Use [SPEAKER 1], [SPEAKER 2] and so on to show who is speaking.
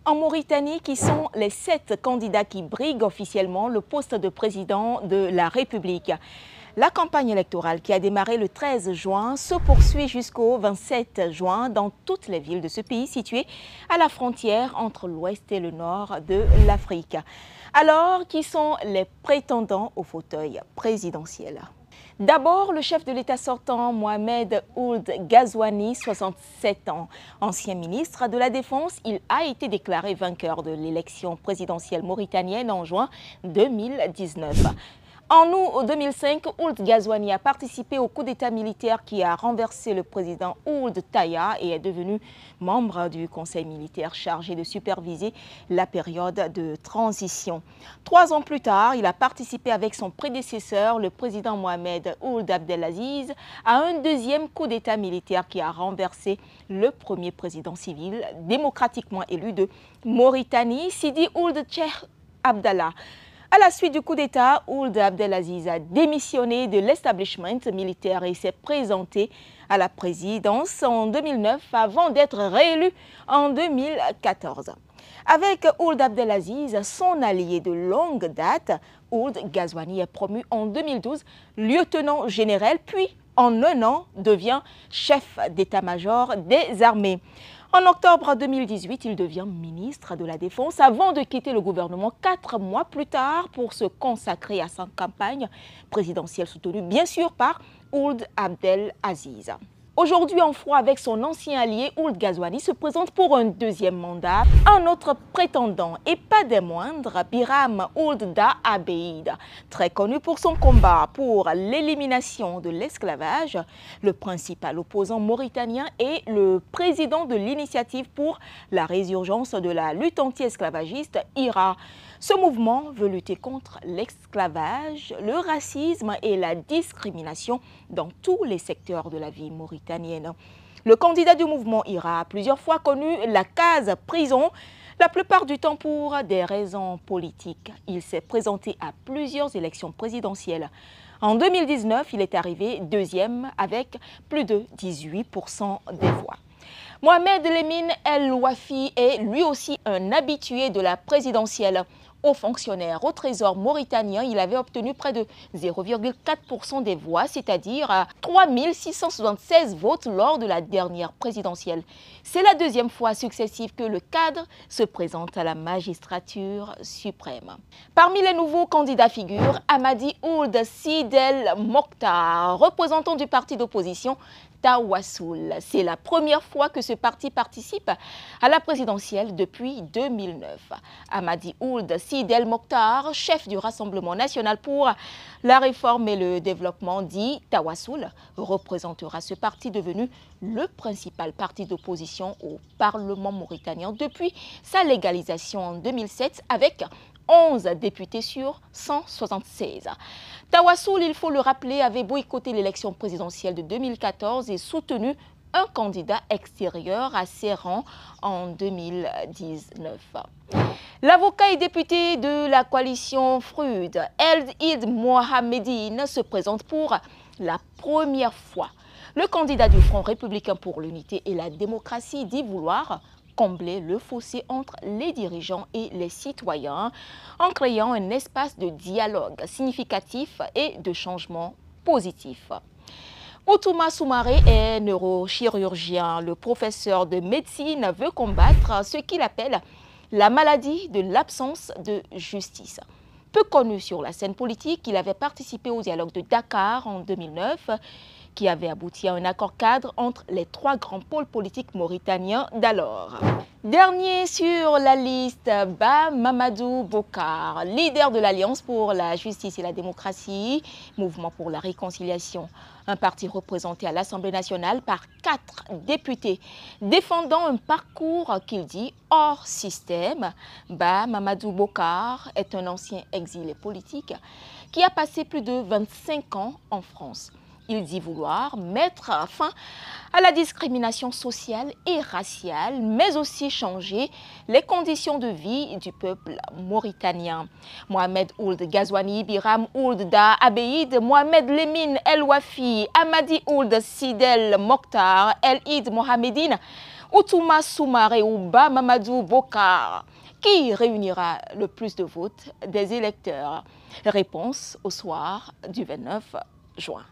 [SPEAKER 1] En Mauritanie, qui sont les 7 candidats qui briguent officiellement le poste de président de la République. La campagne électorale qui a démarré le 13 juin se poursuit jusqu'au 27 juin dans toutes les villes de ce pays situé à la frontière entre l'ouest et le nord de l'Afrique. Alors, qui sont les prétendants au fauteuil présidentiel? D'abord, le chef de l'État sortant, Mohamed Ould Ghazouani, 67 ans. Ancien ministre de la Défense, il a été déclaré vainqueur de l'élection présidentielle mauritanienne en juin 2019. En août 2005, Ould Ghazouani a participé au coup d'État militaire qui a renversé le président Ould Taya et est devenu membre du conseil militaire chargé de superviser la période de transition. 3 ans plus tard, il a participé avec son prédécesseur, le président Mohamed Ould Abdelaziz, à un deuxième coup d'État militaire qui a renversé le premier président civil démocratiquement élu de Mauritanie, Sidi Ould Cheikh Abdallah. À la suite du coup d'État, Ould Abdelaziz a démissionné de l'establishment militaire et s'est présenté à la présidence en 2009 avant d'être réélu en 2014. Avec Ould Abdelaziz, son allié de longue date, Ould Ghazouani est promu en 2012 lieutenant général, puis en un an devient chef d'état-major des armées. En octobre 2018, il devient ministre de la Défense avant de quitter le gouvernement 4 mois plus tard pour se consacrer à sa campagne présidentielle soutenue bien sûr par Ould Abdelaziz. Aujourd'hui en froid avec son ancien allié Ould Ghazouani se présente pour un deuxième mandat. Un autre prétendant, et pas des moindres, Biram Ould Da Abeid, très connu pour son combat pour l'élimination de l'esclavage, le principal opposant mauritanien est le président de l'initiative pour la résurgence de la lutte anti-esclavagiste IRA. Ce mouvement veut lutter contre l'esclavage, le racisme et la discrimination dans tous les secteurs de la vie mauritanienne. Le candidat du mouvement IRA a plusieurs fois connu la case prison, la plupart du temps pour des raisons politiques. Il s'est présenté à plusieurs élections présidentielles. En 2019, il est arrivé deuxième avec plus de 18% des voix. Mohamed Lemine El Wafi est lui aussi un habitué de la présidentielle. Haut fonctionnaire au Trésor mauritanien, il avait obtenu près de 0,4% des voix, c'est-à-dire 3 676 votes lors de la dernière présidentielle. C'est la deuxième fois successive que le cadre se présente à la magistrature suprême. Parmi les nouveaux candidats figurent Hamadi Ould Sidel Mokhtar, représentant du parti d'opposition Tawassoul. C'est la première fois que ce parti participe à la présidentielle depuis 2009. Hamadi Ould Sidel Mokhtar, chef du Rassemblement national pour la réforme et le développement dit Tawassoul, représentera ce parti devenu le principal parti d'opposition au Parlement mauritanien depuis sa légalisation en 2007 avec 11 députés sur 176. Tawassoul, il faut le rappeler, avait boycotté l'élection présidentielle de 2014 et soutenu un candidat extérieur à ses rangs en 2019. L'avocat et député de la coalition FRUD, El Eid Mohamedine, se présente pour la première fois. Le candidat du Front républicain pour l'unité et la démocratie dit vouloir combler le fossé entre les dirigeants et les citoyens en créant un espace de dialogue significatif et de changement positif. Outouma Soumaré est neurochirurgien. Le professeur de médecine veut combattre ce qu'il appelle la maladie de l'absence de justice. Peu connu sur la scène politique, il avait participé au dialogue de Dakar en 2009 qui avait abouti à un accord cadre entre les 3 grands pôles politiques mauritaniens d'alors. Dernier sur la liste, Ba Mamadou Bokar, leader de l'Alliance pour la justice et la démocratie, mouvement pour la réconciliation, un parti représenté à l'Assemblée nationale par 4 députés. Défendant un parcours qu'il dit hors système, Ba Mamadou Bokar est un ancien exilé politique qui a passé plus de 25 ans en France. Il dit vouloir mettre fin à la discrimination sociale et raciale, mais aussi changer les conditions de vie du peuple mauritanien. Mohamed Ould Ghazouani, Biram Ould Da Abeid, Mohamed Lemine El Wafi, Hamadi Ould Sidel Mokhtar, El Eid Mohamedine Outouma Soumaré ou Ba Mamadou Bokar? Qui réunira le plus de votes des électeurs? Réponse au soir du 29 juin.